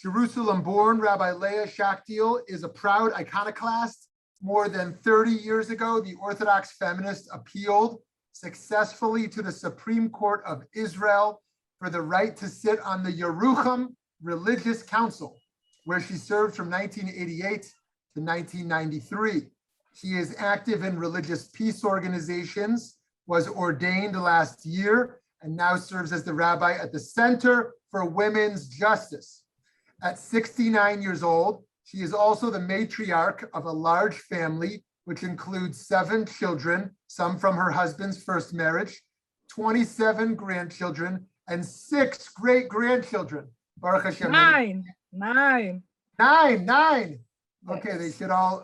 Jerusalem-born Rabbi Leah Shakdiel is a proud iconoclast. More than 30 years ago, the Orthodox feminist appealed successfully to the Supreme Court of Israel for the right to sit on the Yerucham Religious Council, where she served from 1988 to 1993. She is active in religious peace organizations, was ordained last year, and now serves as the rabbi at the Center for Women's Justice. At 69 years old, she is also the matriarch of a large family, which includes 7 children, some from her husband's first marriage, 27 grandchildren, and 6 great-grandchildren. Baruch Hashem. Nine. Okay, they should all.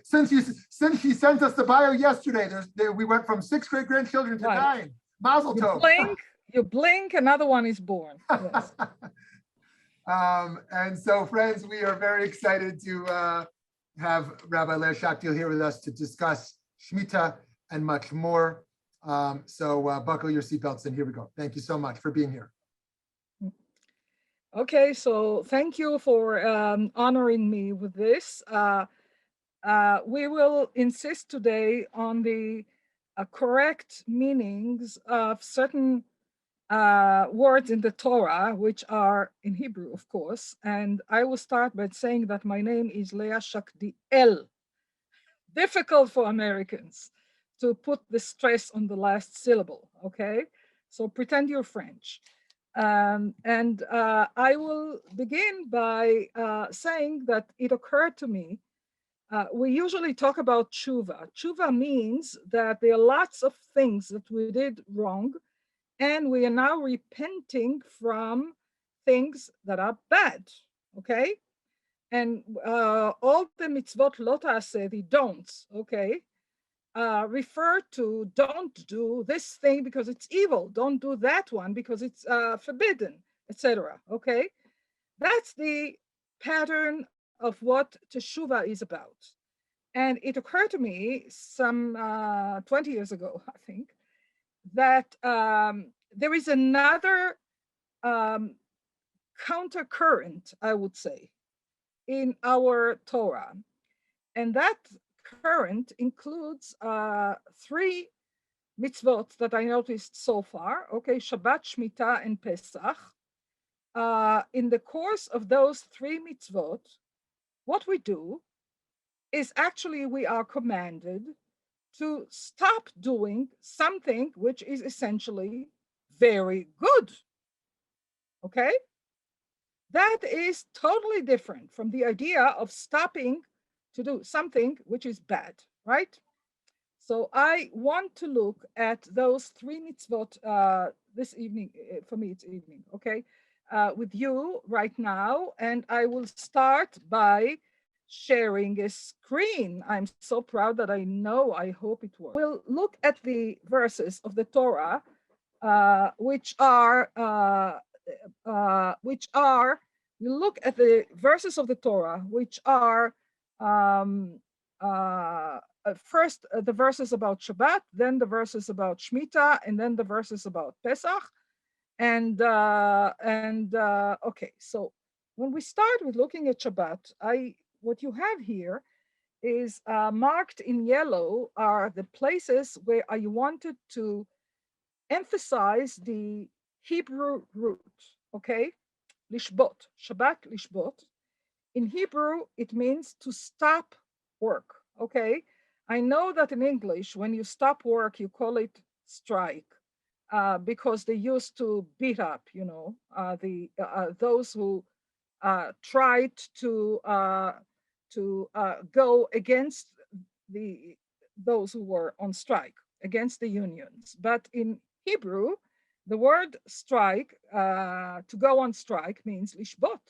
Since she sent us the bio yesterday, we went from 6 great-grandchildren to 9. Mazel tov. You blink, another one is born. Yes. And so, friends, we are very excited to have Rabbi Leah Shakdiel here with us to discuss Shemitah and much more. So buckle your seatbelts and here we go. Thank you so much for being here. Okay, so thank you for honoring me with this. We will insist today on the correct meanings of certain words in the Torah, which are in Hebrew, of course. And I will start by saying that my name is Leah Shakdiel. Difficult for Americans to put the stress on the last syllable, okay? So pretend you're French. I will begin by saying that it occurred to me, we usually talk about teshuva. Teshuva means that there are lots of things that we did wrong, and we are now repenting from things that are bad, okay? And all the mitzvot lo ta'aseh, the don'ts, okay, refer to don't do this thing because it's evil, don't do that one because it's forbidden, etc. Okay, that's the pattern of what teshuva is about. And it occurred to me some 20 years ago, I think, that there is another countercurrent, I would say, in our Torah, and that current includes 3 mitzvot that I noticed so far, okay, Shabbat, Shmita, and Pesach. In the course of those 3 mitzvot, what we do is actually we are commanded to stop doing something which is essentially very good, okay? That is totally different from the idea of stopping to do something which is bad, right? So I want to look at those 3 mitzvot this evening. For me, it's evening, okay? With you right now, and I will start by sharing a screen. I'm so proud that I hope it works. We'll look at the verses of the Torah, which are, you look at the verses of the Torah, which are first the verses about Shabbat, then the verses about Shemitah, and then the verses about Pesach. Okay, so when we start with looking at Shabbat, what you have here is marked in yellow are the places where I wanted to emphasize the Hebrew root, okay? Lishbot, Shabbat, Lishbot. In Hebrew, it means to stop work, okay? I know that in English, when you stop work, you call it strike because they used to beat up, you know, those who tried to go against those who were on strike, against the unions. But in Hebrew, the word strike, to go on strike, means lishbot.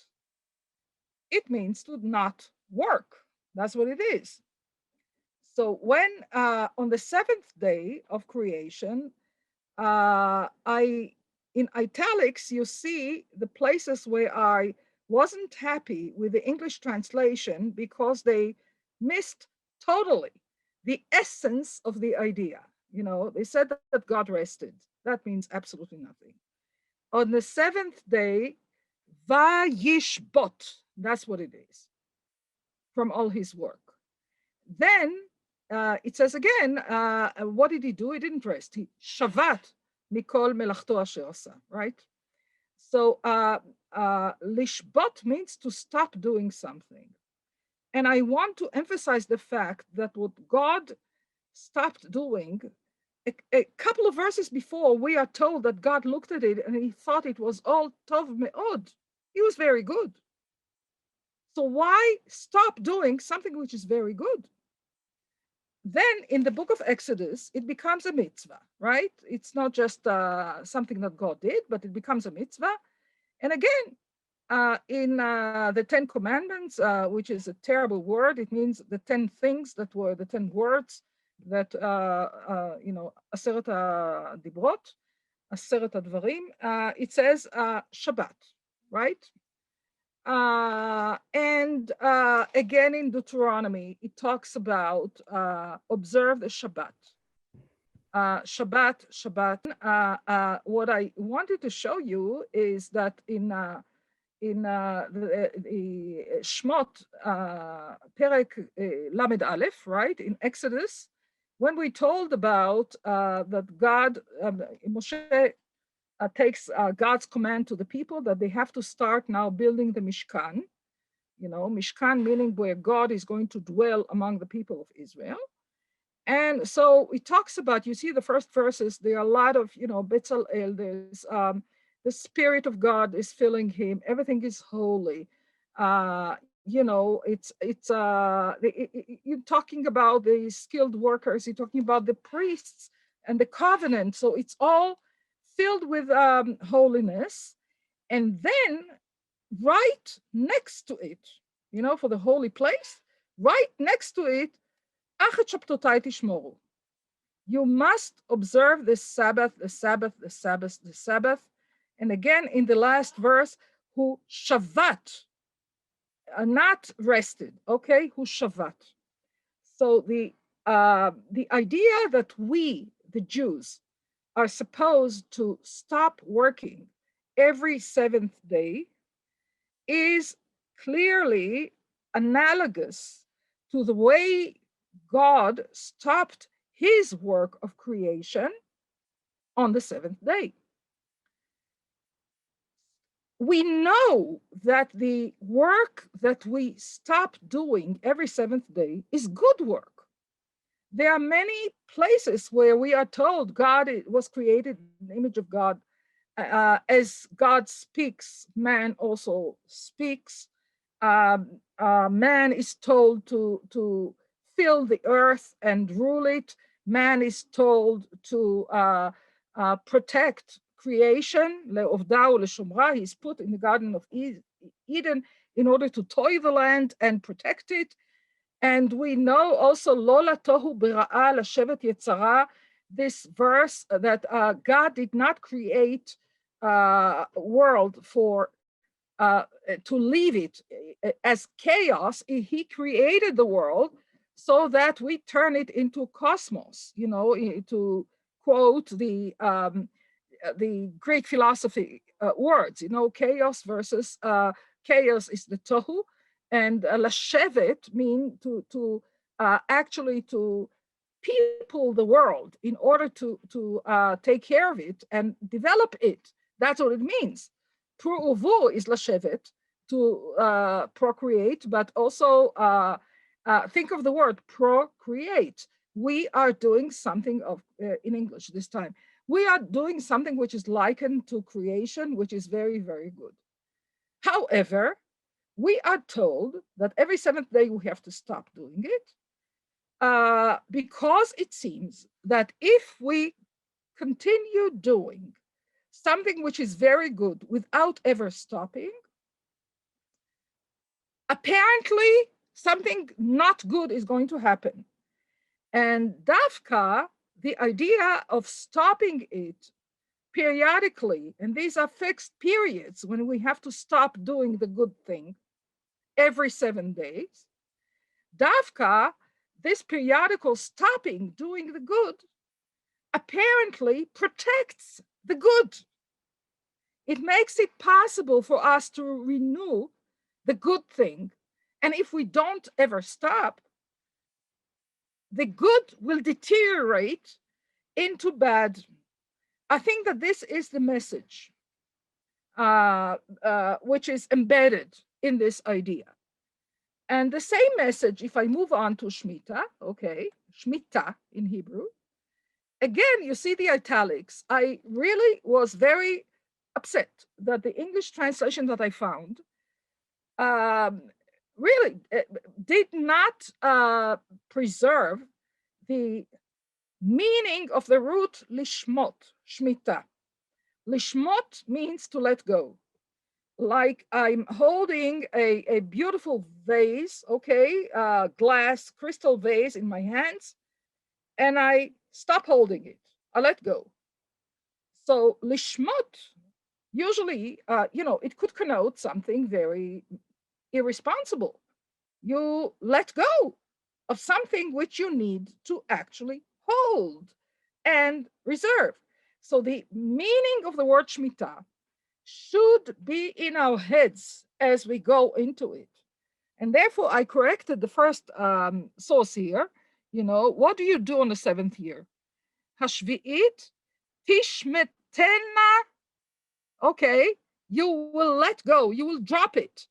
It means to not work. That's what it is. So when on the 7th day of creation, in italics, you see the places where I wasn't happy with the English translation because they missed totally the essence of the idea. You know, they said that God rested. That means absolutely nothing. On the 7th day, Vayishbot. That's what it is from all his work. Then it says again, what did he do? He didn't rest. He shavat mikol melachto asher asa, right? So lishbot means to stop doing something. And I want to emphasize the fact that what God stopped doing, a couple of verses before, we are told that God looked at it and he thought it was all tov me'od. It was very good. So why stop doing something which is very good? Then in the book of Exodus, it becomes a mitzvah, right? It's not just something that God did, but it becomes a mitzvah. And again, in the 10 Commandments, which is a terrible word, it means the 10 things that were the 10 words that, Aseret HaDibrot, Aseret HaDvarim, it says Shabbat, right? And again in Deuteronomy, it talks about observe the Shabbat. Shabbat. What I wanted to show you is that in the Shmot, Perek Lamed Aleph, right, in Exodus, when we told about that God, Moshe takes God's command to the people that they have to start now building the Mishkan, Mishkan meaning where God is going to dwell among the people of Israel. And so it talks about, you see the first verses, there are a lot of, Betzalel, there's the Spirit of God is filling him, everything is holy. You're talking about the skilled workers, you're talking about the priests and the covenant. So it's all filled with holiness. And then right next to it, for the holy place, right next to it, you must observe the Sabbath, the Sabbath, the Sabbath, the Sabbath. And again, in the last verse, who shavat, not rested, okay? Who shavat. So the idea that we, the Jews, are supposed to stop working every seventh day is clearly analogous to the way God stopped his work of creation on the seventh day. We know that the work that we stop doing every seventh day is good work. There are many places where we are told God was created in the image of God. As God speaks, man also speaks. Man is told to fill the earth and rule it. Man is told to protect creation. Le'ovda u'leshomra, he's put in the Garden of Eden in order to toy the land and protect it. And we know also, Lola tohu b'ra'a lashevet yetzara, this verse that God did not create world for to leave it as chaos. He created the world so that we turn it into cosmos, to quote the Greek philosophy words, chaos versus chaos is the tohu, and lashevet mean to actually to people the world in order to take care of it and develop it. That's what it means. Pru'uvu is lashevet, to procreate, but also think of the word procreate. We are doing something of, in English this time, we are doing something which is likened to creation, which is very, very good. However, we are told that every seventh day we have to stop doing it, because it seems that if we continue doing something which is very good without ever stopping, apparently something not good is going to happen. And Dafka, the idea of stopping it periodically, and these are fixed periods when we have to stop doing the good thing every 7 days, Dafka, this periodical stopping doing the good apparently protects the good. It makes it possible for us to renew the good thing. And if we don't ever stop, the good will deteriorate into bad. I think that this is the message which is embedded in this idea. And the same message, if I move on to Shmita, okay, Shmita in Hebrew, again, you see the italics. I really was very upset that the English translation that I found really did not preserve the meaning of the root lishmot, Shmita. Lishmot means to let go. Like I'm holding a beautiful vase, okay, glass crystal vase in my hands, and I stop holding it. I let go. So lishmot, usually, it could connote something very irresponsible. You let go of something which you need to actually hold and reserve. So the meaning of the word Shemitah should be in our heads as we go into it. And therefore, I corrected the first source here. What do you do on the 7th year? Hashvi'it tishmetena. Okay, you will let go. You will drop it.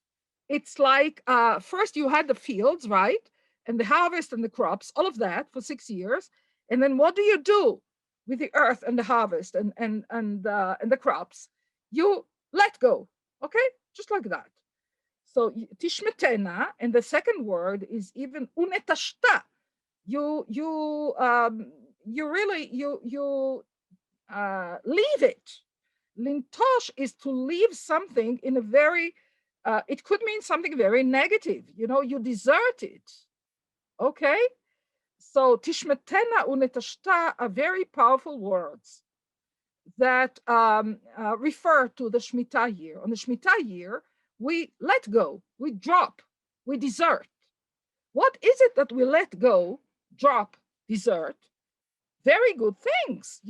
It's like first you had the fields, right? And the harvest and the crops, all of that for 6 years. And then what do you do with the earth and the harvest and the crops? You let go, okay? Just like that. So tishmetena, and the second word is even unetashta. You really leave it. Lintosh is to leave something in a very it could mean something very negative. You desert it. Okay? So tishmetena unetashta are very powerful words that refer to the Shemitah year. On the Shemitah year, we let go, we drop, we desert. What is it that we let go, drop, desert? Very good things,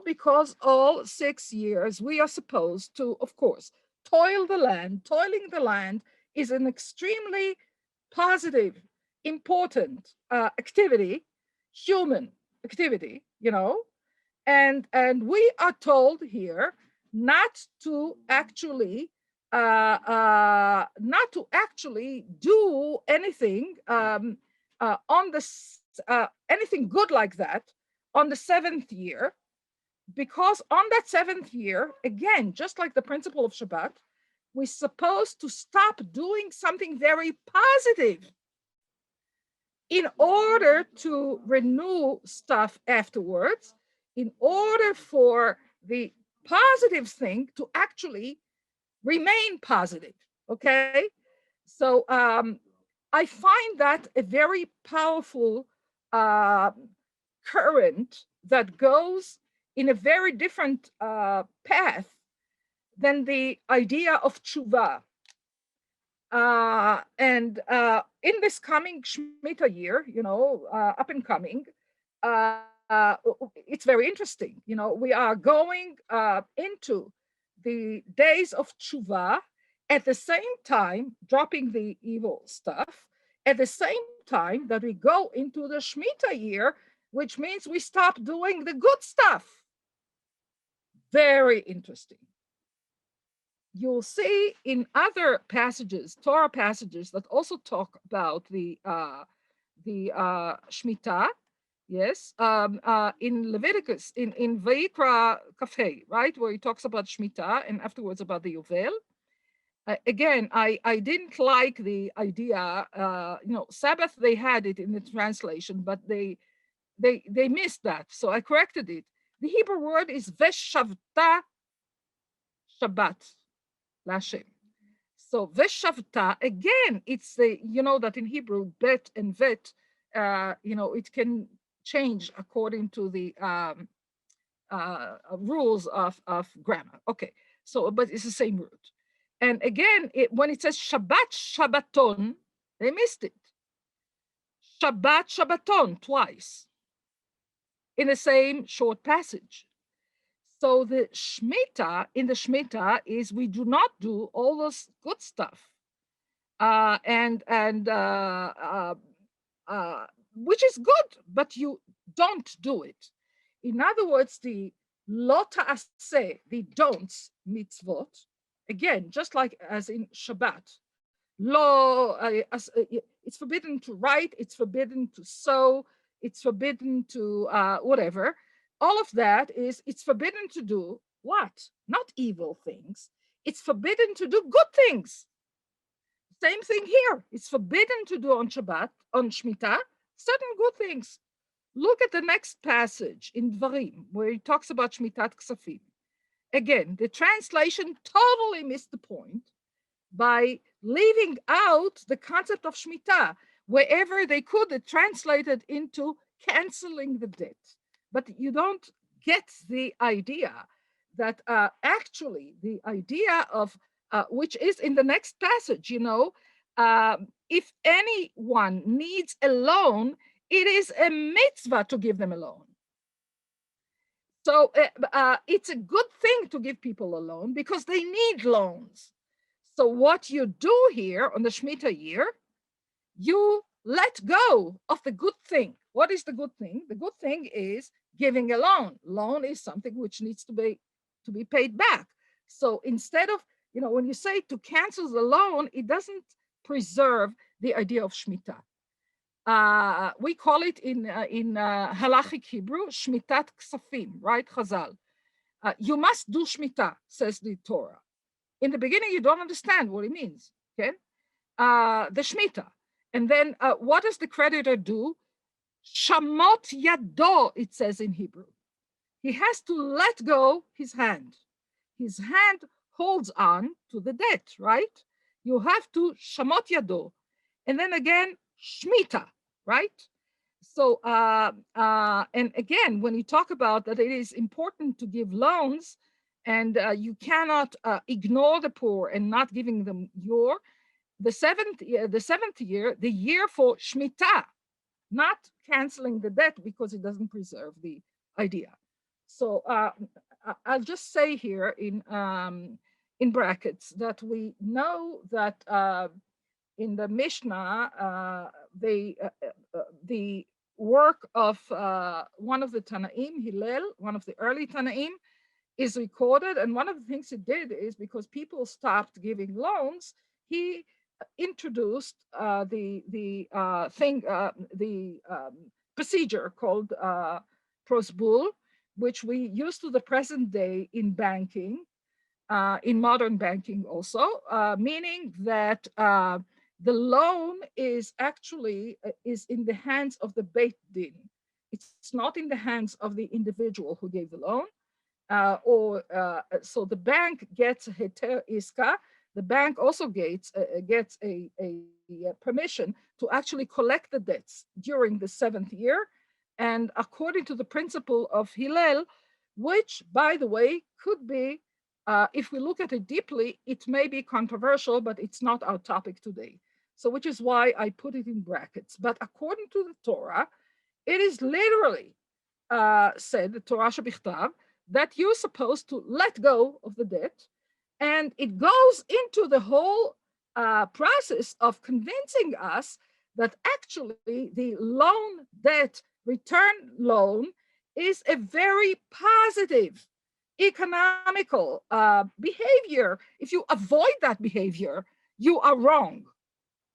because all 6 years we are supposed to, of course, toil the land. Toiling the land is an extremely positive, important activity, human activity, and we are told here not to actually do anything on anything good like that on the 7th year, because on that 7th year, again, just like the principle of Shabbat, we're supposed to stop doing something very positive in order to renew stuff afterwards, in order for the positive thing to actually remain positive, okay? So I find that a very powerful current that goes in a very different path than the idea of tshuva. And in this coming Shemitah year, up and coming, it's very interesting. We are going into the days of tshuva, at the same time dropping the evil stuff, at the same time that we go into the Shemitah year, which means we stop doing the good stuff. Very interesting. You'll see in other passages, Torah passages, that also talk about the Shemitah, yes, in Leviticus, in Vayikra Kafeh, right, where he talks about Shemitah and afterwards about the Yovel. Again, I didn't like the idea, Sabbath, they had it in the translation, but they missed that, so I corrected it. The Hebrew word is Veshavta Shabbat Lashem. So Veshavta, again, it's the, that in Hebrew, bet and vet, it can change according to the rules of grammar. Okay, so, but it's the same root. And again, when it says Shabbat, Shabbaton, they missed it. Shabbat, Shabbaton, twice in the same short passage. So the Shmita, in the Shmita, is we do not do all this good stuff, which is good, but you don't do it. In other words, the lo ta'aseh, the don'ts mitzvot, again, just like as in Shabbat, it's forbidden to write, it's forbidden to sew, it's forbidden to whatever. All of that it's forbidden to do what? Not evil things. It's forbidden to do good things. Same thing here. It's forbidden to do on Shabbat, on Shemitah, certain good things. Look at the next passage in Dvarim, where he talks about Shmitat Ksafim. Again, the translation totally missed the point by leaving out the concept of Shemitah. Wherever they could, they translated into canceling the debt. But you don't get the idea that actually the idea of, which is in the next passage, if anyone needs a loan, it is a mitzvah to give them a loan. So it's a good thing to give people a loan because they need loans. So what you do here on the Shemitah year, you let go of the good thing. What is the good thing? The good thing is giving a loan. Loan is something which needs to be paid back. So instead of, when you say to cancel the loan, it doesn't preserve the idea of Shemitah. We call it in halachic Hebrew, Shmitat Ksafim, right, Chazal. You must do Shemitah, says the Torah. In the beginning, you don't understand what it means, okay? The Shemitah. And then what does the creditor do? Shamot yado, it says in Hebrew. He has to let go his hand. His hand holds on to the debt, right? You have to shamot yado. And then again, Shemitah, right? So, and again, when you talk about that it is important to give loans, and you cannot ignore the poor and not giving them the seventh year, the year for Shemitah, not canceling the debt because it doesn't preserve the idea. So I'll just say here in brackets that we know that in the Mishnah, the work of one of the Tanaim, Hillel, one of the early Tanaim, is recorded. And one of the things he did is because people stopped giving loans, he introduced the procedure called prosbul, which we use to the present day in banking, in modern banking also, meaning that the loan is actually is in the hands of the Beit Din. It's not in the hands of the individual who gave the loan. So the bank gets heter iska. The bank also gets a permission to actually collect the debts during the 7th year. And according to the principle of Hillel, which, by the way, could be, if we look at it deeply, it may be controversial, but it's not our topic today. So which is why I put it in brackets. But according to the Torah, it is literally said, the Torah Shebichtav, that you're supposed to let go of the debt. And it goes into the whole process of convincing us that actually the loan debt return loan is a very positive economical behavior. If you avoid that behavior, you are wrong.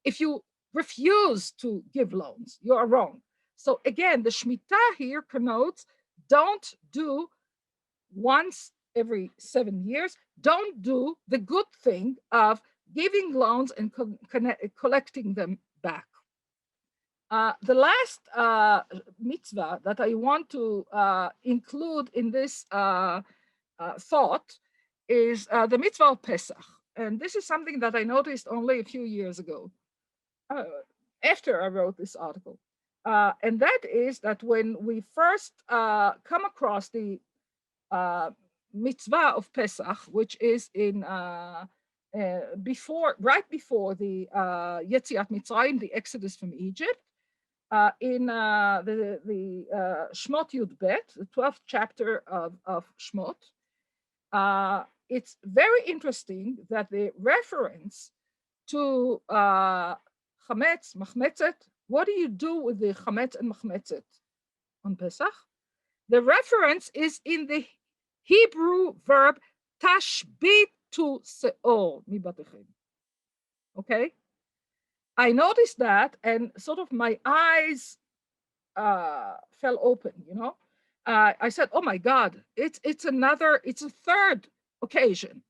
If you refuse to give loans, you are wrong. So again, the Shemitah here connotes don't do once every 7 years, don't do the good thing of giving loans and collecting them back. The last mitzvah that I want to include in this thought is the mitzvah of Pesach. And this is something that I noticed only a few years ago, after I wrote this article. And that is that when we first come across the mitzvah of Pesach, which is in right before the Yetziat Mitzrayim, the Exodus from Egypt, in the Shmot Yud Bet, the 12th chapter of Shmot. It's very interesting that the reference to chametz, machmetzet, what do you do with the chametz and machmetzet on Pesach? The reference is in the Hebrew verb tashbitu seor mibatechem. Okay? I noticed that and sort of my eyes fell open, you know. I said, oh my God, it's a third occasion.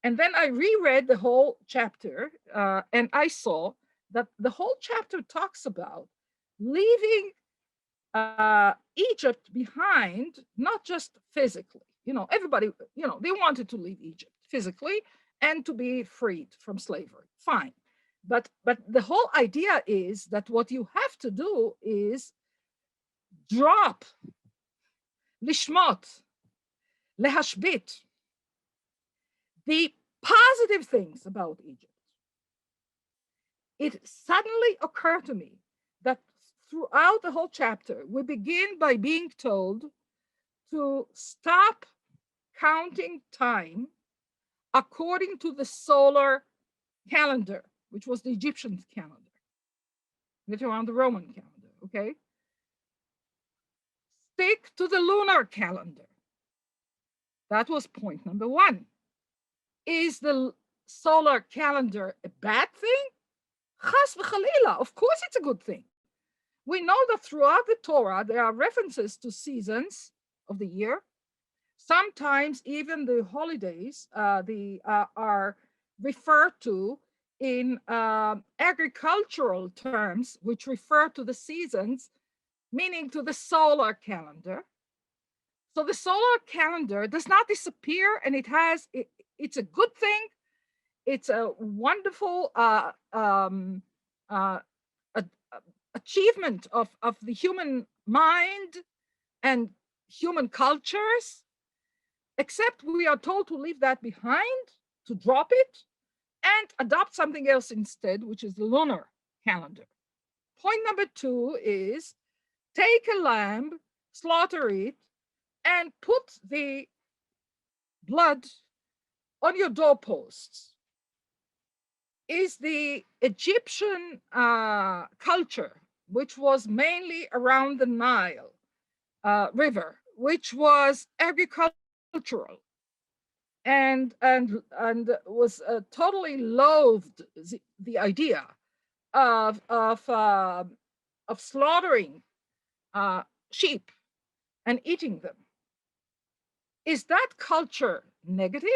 And then I reread the whole chapter and I saw that the whole chapter talks about leaving Egypt behind, not just physically, you know, everybody, you know, they wanted to leave Egypt physically and to be freed from slavery, fine. But the whole idea is that what you have to do is drop, lishmot, lehashbit, the positive things about Egypt. It suddenly occurred to me that throughout the whole chapter, we begin by being told to stop counting time according to the solar calendar, which was the Egyptian calendar, later on the Roman calendar, okay? Stick to the lunar calendar. That was point number one. Is the solar calendar a bad thing? Chas v'chalila, of course it's a good thing. We know that throughout the Torah, there are references to seasons of the year. Sometimes even the holidays are referred to in agricultural terms, which refer to the seasons, meaning to the solar calendar. So the solar calendar does not disappear, and it's a good thing. It's a wonderful achievement of the human mind and human cultures, except we are told to leave that behind, to drop it, and adopt something else instead, which is the lunar calendar. Point number two is take a lamb, slaughter it, and put the blood on your doorposts. Is the Egyptian culture, which was mainly around the Nile River, which was agricultural and was totally loathed the idea of slaughtering sheep and eating them. Is that culture negative?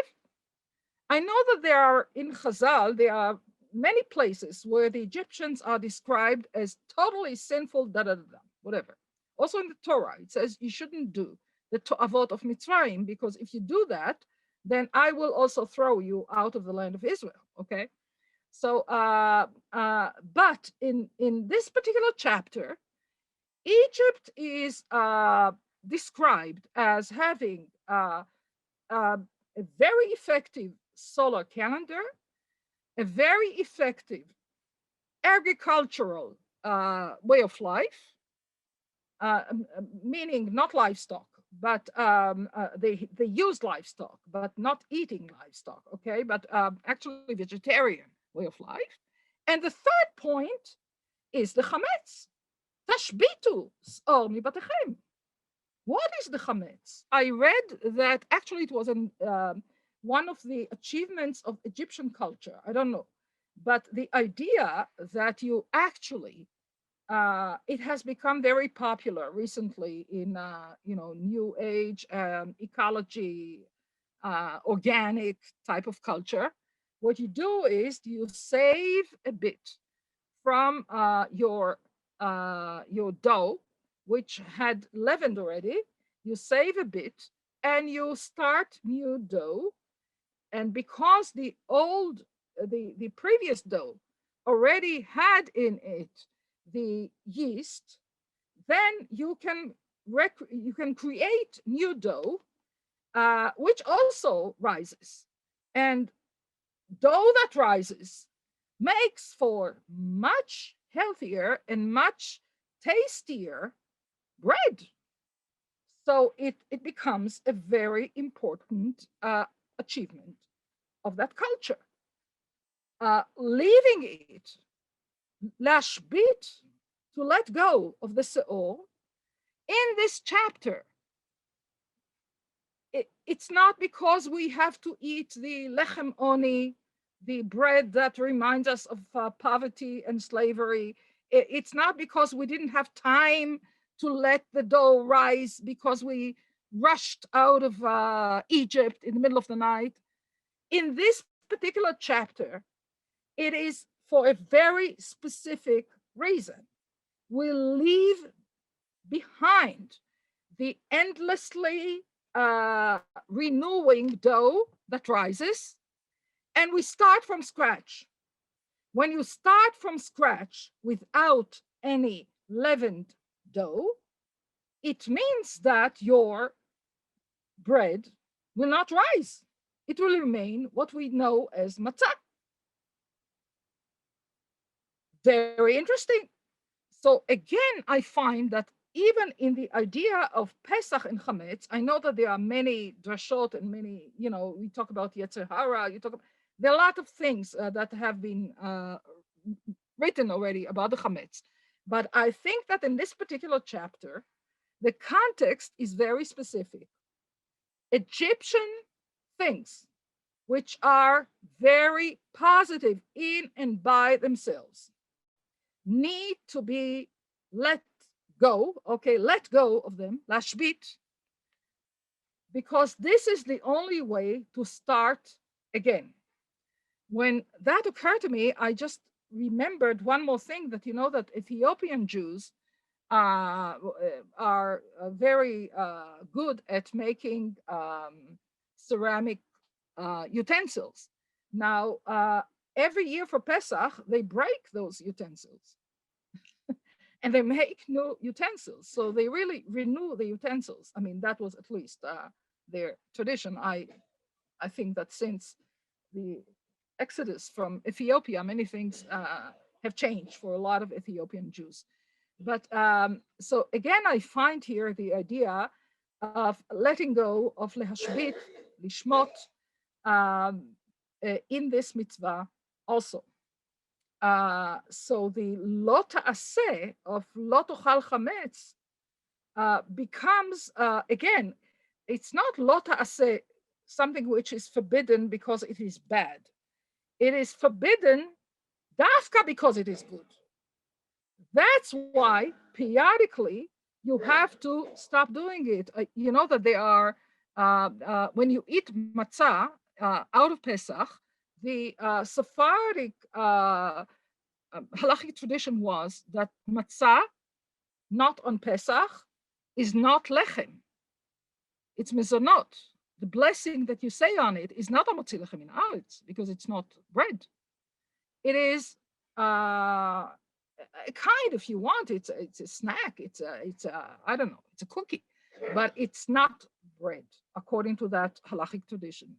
I know that there are in Chazal, there are many places where the Egyptians are described as totally sinful, whatever. Also in the Torah, it says you shouldn't do the To'avot of Mitzrayim, because if you do that, then I will also throw you out of the land of Israel, okay? So, but in this particular chapter, Egypt is described as having a very effective solar calendar, a very effective agricultural way of life, meaning not livestock, but they use livestock, but not eating livestock, okay? But actually vegetarian way of life. And the third point is the chametz. Tashbitu or mibatechem. What is the chametz? I read that actually it was one of the achievements of Egyptian culture. I don't know, but the idea that you actually it has become very popular recently in new age ecology, organic type of culture. What you do is you save a bit from your dough, which had leavened already. You save a bit and you start new dough. And because the previous dough already had in it the yeast, then you can create new dough, which also rises. And dough that rises makes for much healthier and much tastier bread. So it becomes a very important achievement of that culture. Leaving it, lashbit, to let go of the seor, in this chapter, it's not because we have to eat the lechem oni, the bread that reminds us of poverty and slavery. It's not because we didn't have time to let the dough rise because we rushed out of Egypt in the middle of the night. In this particular chapter, it is for a very specific reason. We leave behind the endlessly renewing dough that rises, and we start from scratch. When you start from scratch without any leavened dough, it means that your bread will not rise. It will remain what we know as matzah. Very interesting. So again, I find that even in the idea of Pesach and Chametz, I know that there are many drashot and many, we talk about Yetzer Hara, there are a lot of things that have been written already about the Chametz. But I think that in this particular chapter, the context is very specific. Egyptian things, which are very positive in and by themselves, need to be let go of them, lashbit, because this is the only way to start again. When that occurred to me, I just remembered one more thing, that that Ethiopian Jews are very good at making ceramic utensils. Now, every year for Pesach, they break those utensils and they make new utensils. So they really renew the utensils. I mean, that was at least their tradition. I think that since the exodus from Ethiopia, many things have changed for a lot of Ethiopian Jews. But so again, I find here the idea of letting go of lehashbit, lishmot, in this mitzvah also. So the lo ta'aseh of lo tochal chametz becomes, again, it's not lo ta'aseh, something which is forbidden because it is bad. It is forbidden dafka because it is good. That's why periodically you have to stop doing it. You know that there are, when you eat matzah out of Pesach, the Sephardic halachic tradition was that matzah, not on Pesach, is not lechem. It's mezonot. The blessing that you say on it is not a motzi lechem in aretz, because it's not bread. It is a kind, if you want, it's a snack. It's a I don't know. It's a cookie, but it's not bread according to that halachic tradition.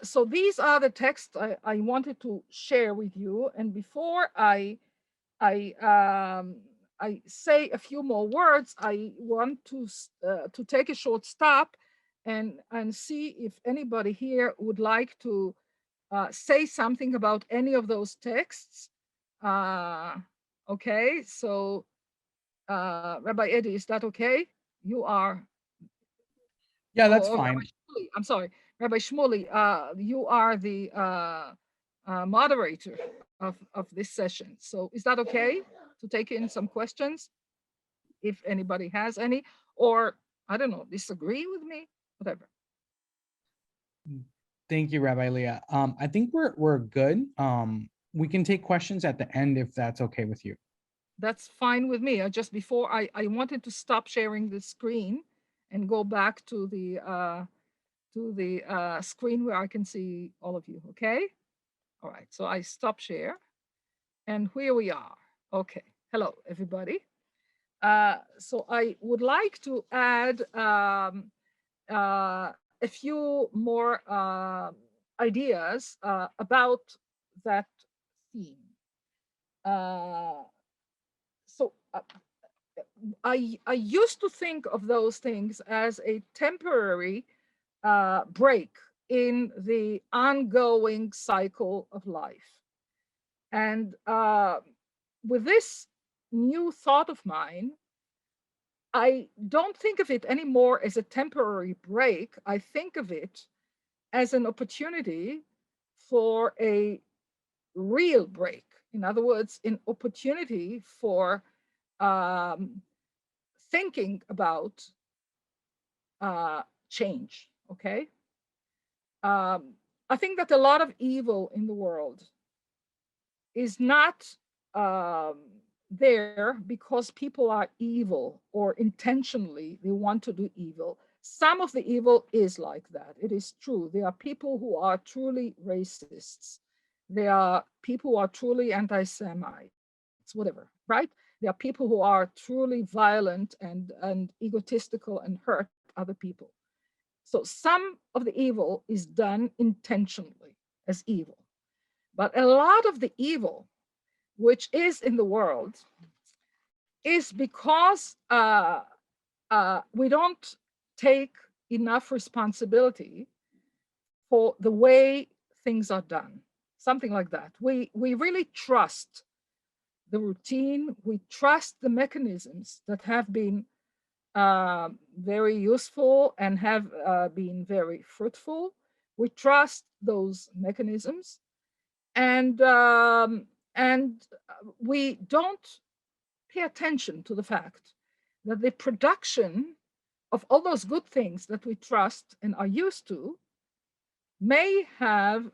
So these are the texts I wanted to share with you. And before I say a few more words, I want to take a short stop and see if anybody here would like to say something about any of those texts. Okay, so Rabbi Eddie, is that okay? You are. Yeah, that's fine. Shmuley, I'm sorry, Rabbi Shmuley, you are the moderator of this session. So is that okay to take in some questions, if anybody has any, or I don't know, disagree with me, whatever. Thank you, Rabbi Leah. I think we're good. We can take questions at the end if that's okay with you. That's fine with me. Just before I wanted to stop sharing the screen and go back to the screen where I can see all of you. Okay. All right. So I stop share, and here we are. Okay. Hello, everybody. So I would like to add a few more ideas about that theme. so I used to think of those things as a temporary break in the ongoing cycle of life. And with this new thought of mine, I don't think of it anymore as a temporary break. I think of it as an opportunity for a real break. In other words, an opportunity for thinking about change, okay? I think that a lot of evil in the world is not there because people are evil or intentionally they want to do evil. Some of the evil is like that. It is true. There are people who are truly racists. There are people who are truly anti-Semites, whatever, right? There are people who are truly violent and egotistical and hurt other people. So some of the evil is done intentionally as evil. But a lot of the evil which is in the world is because we don't take enough responsibility for the way things are done. Something like that. We really trust the routine. We trust the mechanisms that have been very useful and have been very fruitful. We trust those mechanisms, and we don't pay attention to the fact that the production of all those good things that we trust and are used to may have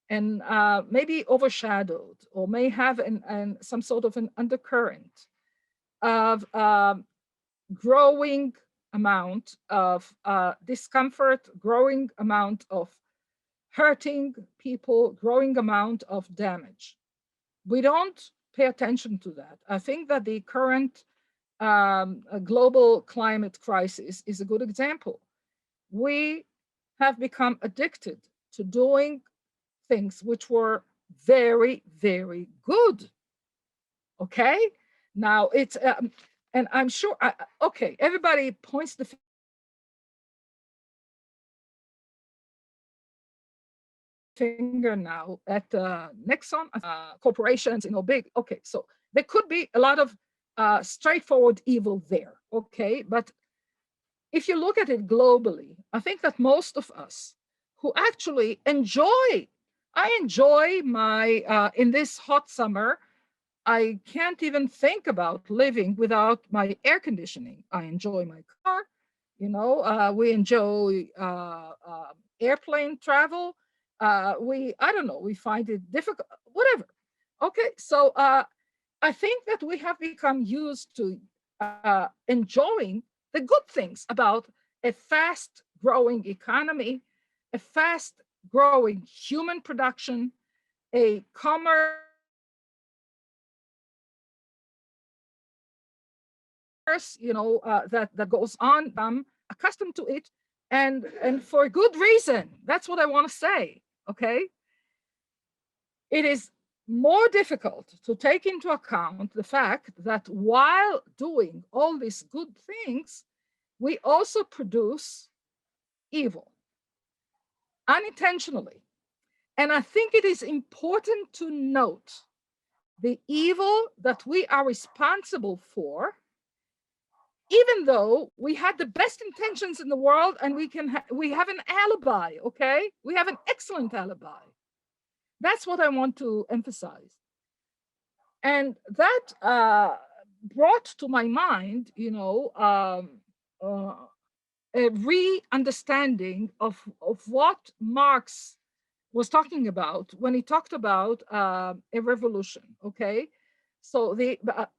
and maybe overshadowed or may have some sort of an undercurrent of growing amount of discomfort, growing amount of hurting people, growing amount of damage. We don't pay attention to that. I think that the current global climate crisis is a good example. We have become addicted to doing things which were very, very good. Okay? Now it's, and I'm sure, okay, everybody points the finger now at Nixon, corporations, big. Okay, so there could be a lot of straightforward evil there. Okay, but if you look at it globally, I think that most of us who actually I enjoy my, in this hot summer, I can't even think about living without my air conditioning. I enjoy my car, we enjoy airplane travel. I don't know, we find it difficult, whatever. Okay, so I think that we have become used to enjoying the good things about a fast growing economy, a fast growing human production, a commerce, that goes on. I'm accustomed to it, and for a good reason. That's what I want to say. Okay, it is more difficult to take into account the fact that while doing all these good things, we also produce evil unintentionally. And I think it is important to note the evil that we are responsible for, even though we had the best intentions in the world and we have an alibi, okay? We have an excellent alibi. That's what I want to emphasize. And that brought to my mind, a re-understanding of what Marx was talking about when he talked about a revolution, okay? So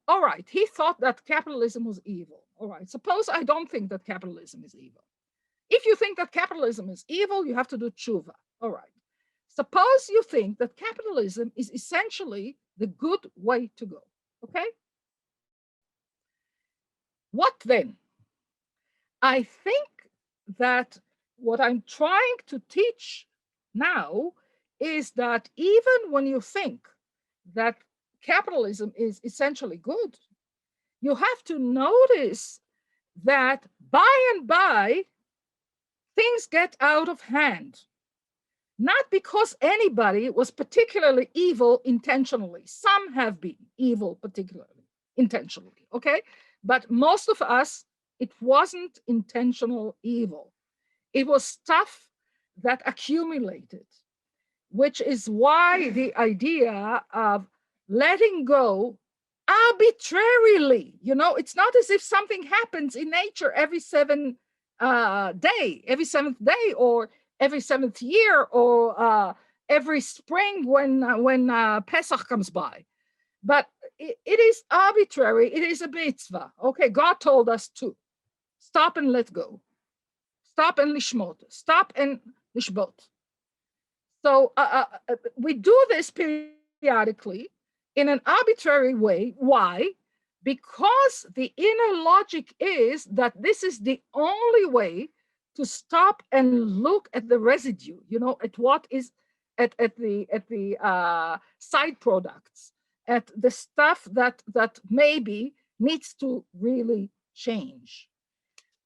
all right, he thought that capitalism was evil. All right, suppose I don't think that capitalism is evil. If you think that capitalism is evil, you have to do teshuva. All right. Suppose you think that capitalism is essentially the good way to go, okay? What then? I think that what I'm trying to teach now is that even when you think that capitalism is essentially good, you have to notice that by and by, things get out of hand. Not because anybody was particularly evil intentionally. Some have been evil particularly intentionally, okay? But most of us, it wasn't intentional evil. It was stuff that accumulated, which is why the idea of letting go arbitrarily, it's not as if something happens in nature every seventh day, or every seventh year, or every spring when Pesach comes by. But it is arbitrary. It is a mitzvah. Okay, God told us to stop and let go. Stop and lishmot. Stop and lishbot. So we do this periodically in an arbitrary way. Why? Because the inner logic is that this is the only way to stop and look at the residue, at what is at the side products, at the stuff that maybe needs to really change.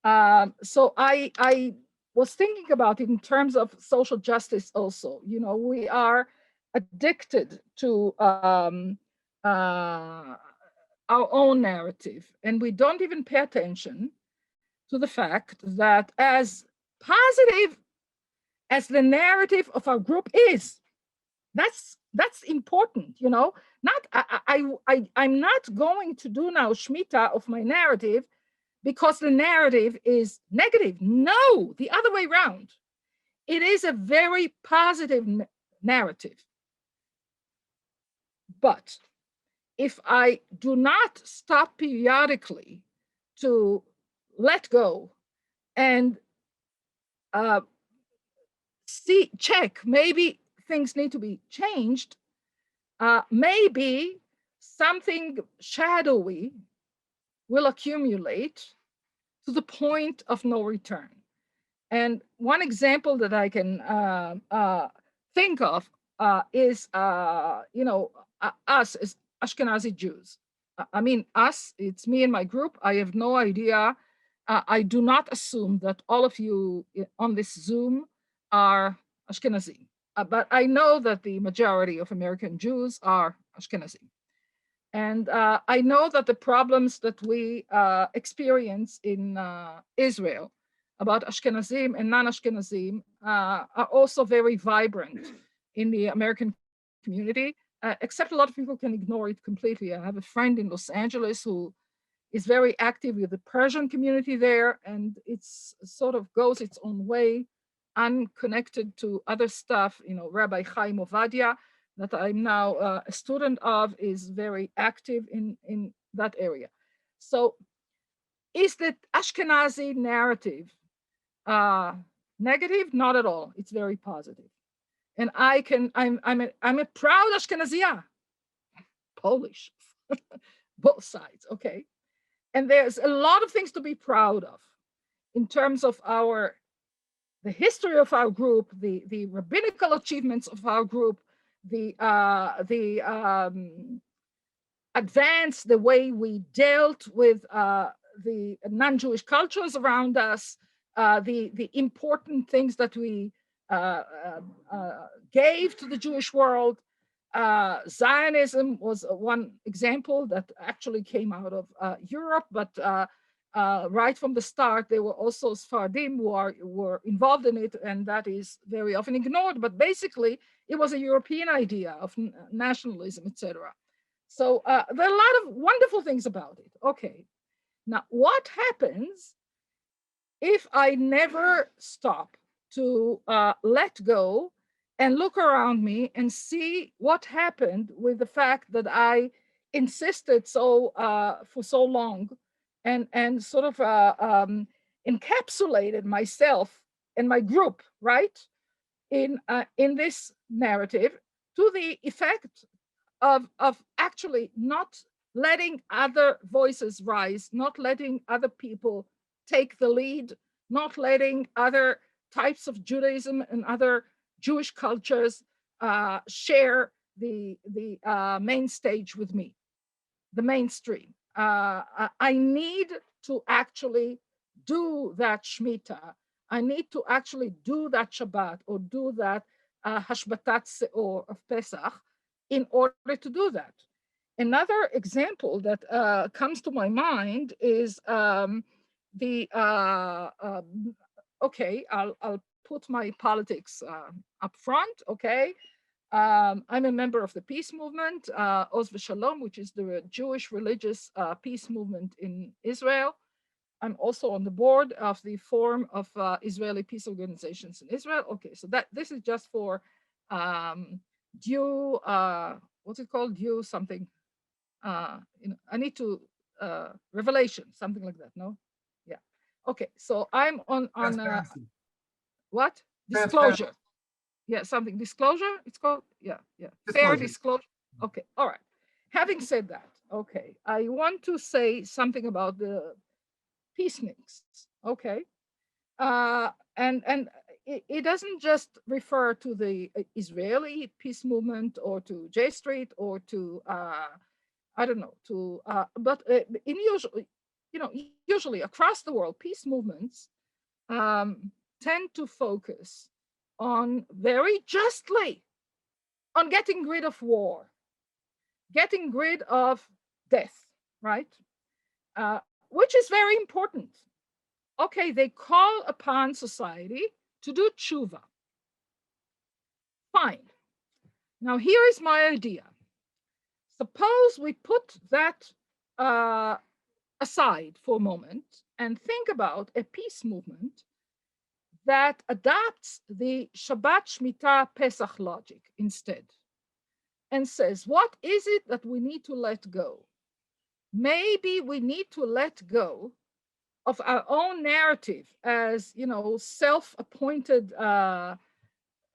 So I was thinking about it in terms of social justice also. We are addicted to our own narrative, and we don't even pay attention to the fact that as positive as the narrative of our group is, that's important, not I'm not going to do now Shmita of my narrative because the narrative is negative. No, the other way around. It is a very positive narrative. But if I do not stop periodically to let go and check, maybe things need to be changed, maybe something shadowy will accumulate to the point of no return. And one example that I can think of is, us as Ashkenazi Jews. I mean, us, it's me and my group. I have no idea. I do not assume that all of you on this Zoom are Ashkenazi. But I know that the majority of American Jews are Ashkenazi. And I know that the problems that we experience in Israel about Ashkenazim and non-Ashkenazim are also very vibrant in the American community, except a lot of people can ignore it completely. I have a friend in Los Angeles who is very active with the Persian community there, and it's sort of goes its own way, unconnected to other stuff. Rabbi Chaim Ovadia, that I'm now a student of, is very active in that area. So is the Ashkenazi narrative negative? Not at all. It's very positive. And I'm a proud Ashkenazia, Polish, both sides, okay? And there's a lot of things to be proud of in terms of the history of our group, the rabbinical achievements of our group, the advance, the way we dealt with the non-Jewish cultures around us, the important things that we gave to the Jewish world. Zionism was one example that actually came out of Europe, but right from the start, there were also Sephardim who were involved in it, and that is very often ignored. But basically, it was a European idea of nationalism, etc. So there are a lot of wonderful things about it. Okay, now what happens if I never stop to let go and look around me and see what happened with the fact that I insisted for so long and sort of encapsulated myself and my group, right, in this narrative, to the effect of actually not letting other voices rise, not letting other people take the lead, not letting other types of Judaism and other Jewish cultures share main stage with me, the mainstream. I need to actually do that Shemitah. I need to actually do that Shabbat or do that Hashbatat Seor of Pesach in order to do that. Another example that comes to my mind is okay, I'll put my politics up front, okay? I'm a member of the peace movement, Oz V'Shalom, which is the Jewish religious peace movement in Israel. I'm also on the board of the Forum of Israeli Peace Organizations in Israel. Okay, so this is just for due, what's it called? Due something. I need to, revelation, something like that, no? Yeah. Okay, so I'm on what? Disclosure. Yeah, something, disclosure, it's called? Yeah. Fair disclosure. Okay, all right. Having said that, okay, I want to say something about the peaceniks, okay? And it doesn't just refer to the Israeli peace movement or to J Street or to, I don't know, to, but usually across the world, peace movements tend to focus on very justly on getting rid of war, getting rid of death, right? Which is very important. Okay, they call upon society to do teshuva. Fine. Now here is my idea. Suppose we put that aside for a moment and think about a peace movement that adopts the Shabbat Shmita Pesach logic instead and says, what is it that we need to let go? Maybe we need to let go of our own narrative as, self-appointed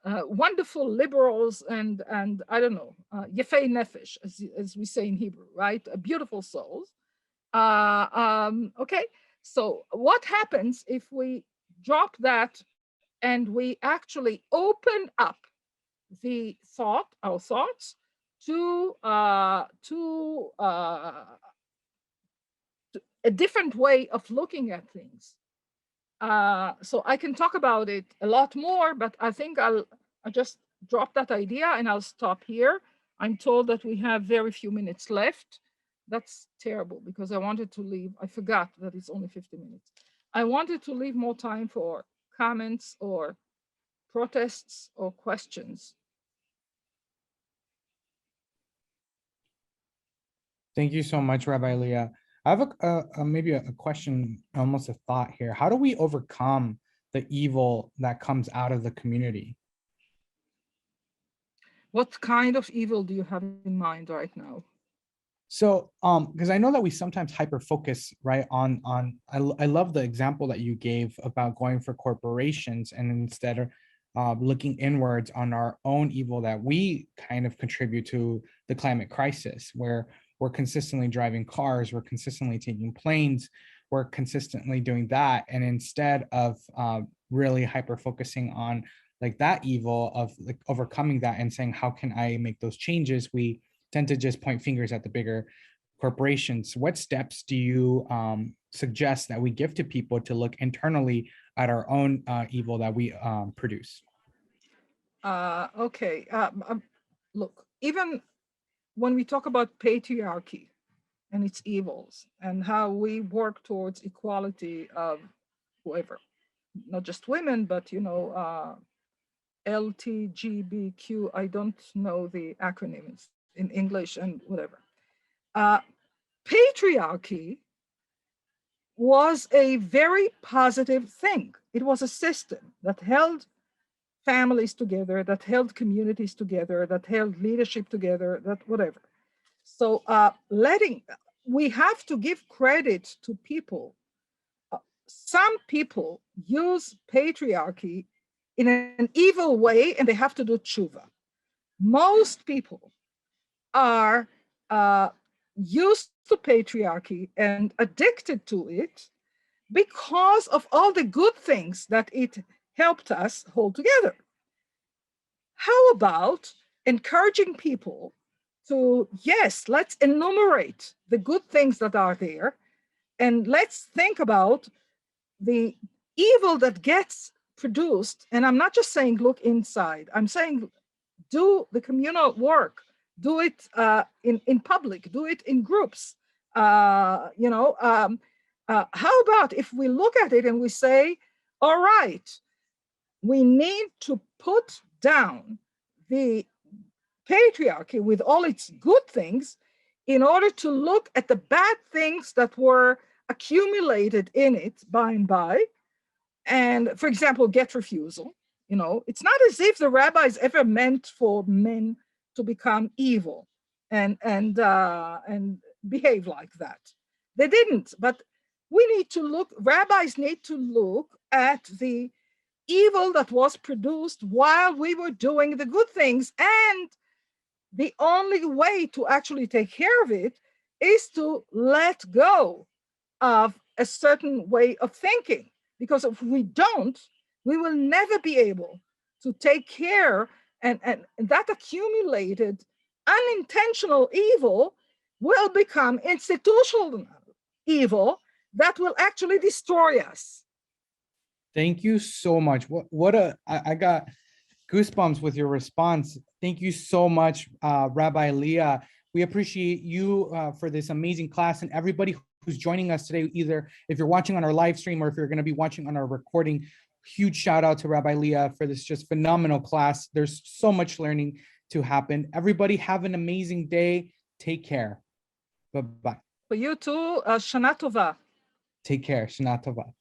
wonderful liberals and I don't know, yefei nefesh, as we say in Hebrew, right? Beautiful souls. Okay, so what happens if we drop that and we actually open up our thoughts to a different way of looking at things? So I can talk about it a lot more, but I think I'll just drop that idea and I'll stop here. I'm told that we have very few minutes left. That's terrible because I wanted to leave. I forgot that it's only 50 minutes. I wanted to leave more time for comments or protests or questions. Thank you so much, Rabbi Leah. I have maybe a question, almost a thought here. How do we overcome the evil that comes out of the community? What kind of evil do you have in mind right now? So, because I know that we sometimes hyper focus, right, on I love the example that you gave about going for corporations and instead of looking inwards on our own evil that we kind of contribute to the climate crisis, where we're consistently driving cars, we're consistently taking planes, we're consistently doing that. And instead of really hyper focusing on like that evil of like overcoming that and saying, how can I make those changes? We tend to just point fingers at the bigger corporations. What steps do you suggest that we give to people to look internally at our own evil that we produce? Okay, look, even when we talk about patriarchy and its evils and how we work towards equality of whoever, not just women, but, LTGBQ, I don't know the acronyms in English and whatever. Patriarchy was a very positive thing. It was a system that held families together, that held communities together, that held leadership together, that whatever. So we have to give credit to people. Some people use patriarchy in an evil way and they have to do teshuva. Most people are used to patriarchy and addicted to it because of all the good things that it helped us hold together. How about encouraging people to, yes, let's enumerate the good things that are there, and let's think about the evil that gets produced. And I'm not just saying look inside, I'm saying do the communal work, do it in public, do it in groups. How about if we look at it and we say, all right, we need to put down the patriarchy with all its good things in order to look at the bad things that were accumulated in it by and by. And for example, get refusal. It's not as if the rabbis ever meant for men to become evil and behave like that. They didn't, but rabbis need to look at the evil that was produced while we were doing the good things. And the only way to actually take care of it is to let go of a certain way of thinking. Because if we don't, we will never be able to take care, and that accumulated unintentional evil will become institutional evil that will actually destroy us. Thank you so much. I got goosebumps with your response. Thank you so much, Rabbi Leah. We appreciate you for this amazing class, and everybody who's joining us today, either if you're watching on our live stream or if you're going to be watching on our recording. Huge shout out to Rabbi Leah for this just phenomenal class. There's so much learning to happen. Everybody have an amazing day. Take care. Bye-bye. For you too, Shana Tova. Take care. Shana Tova.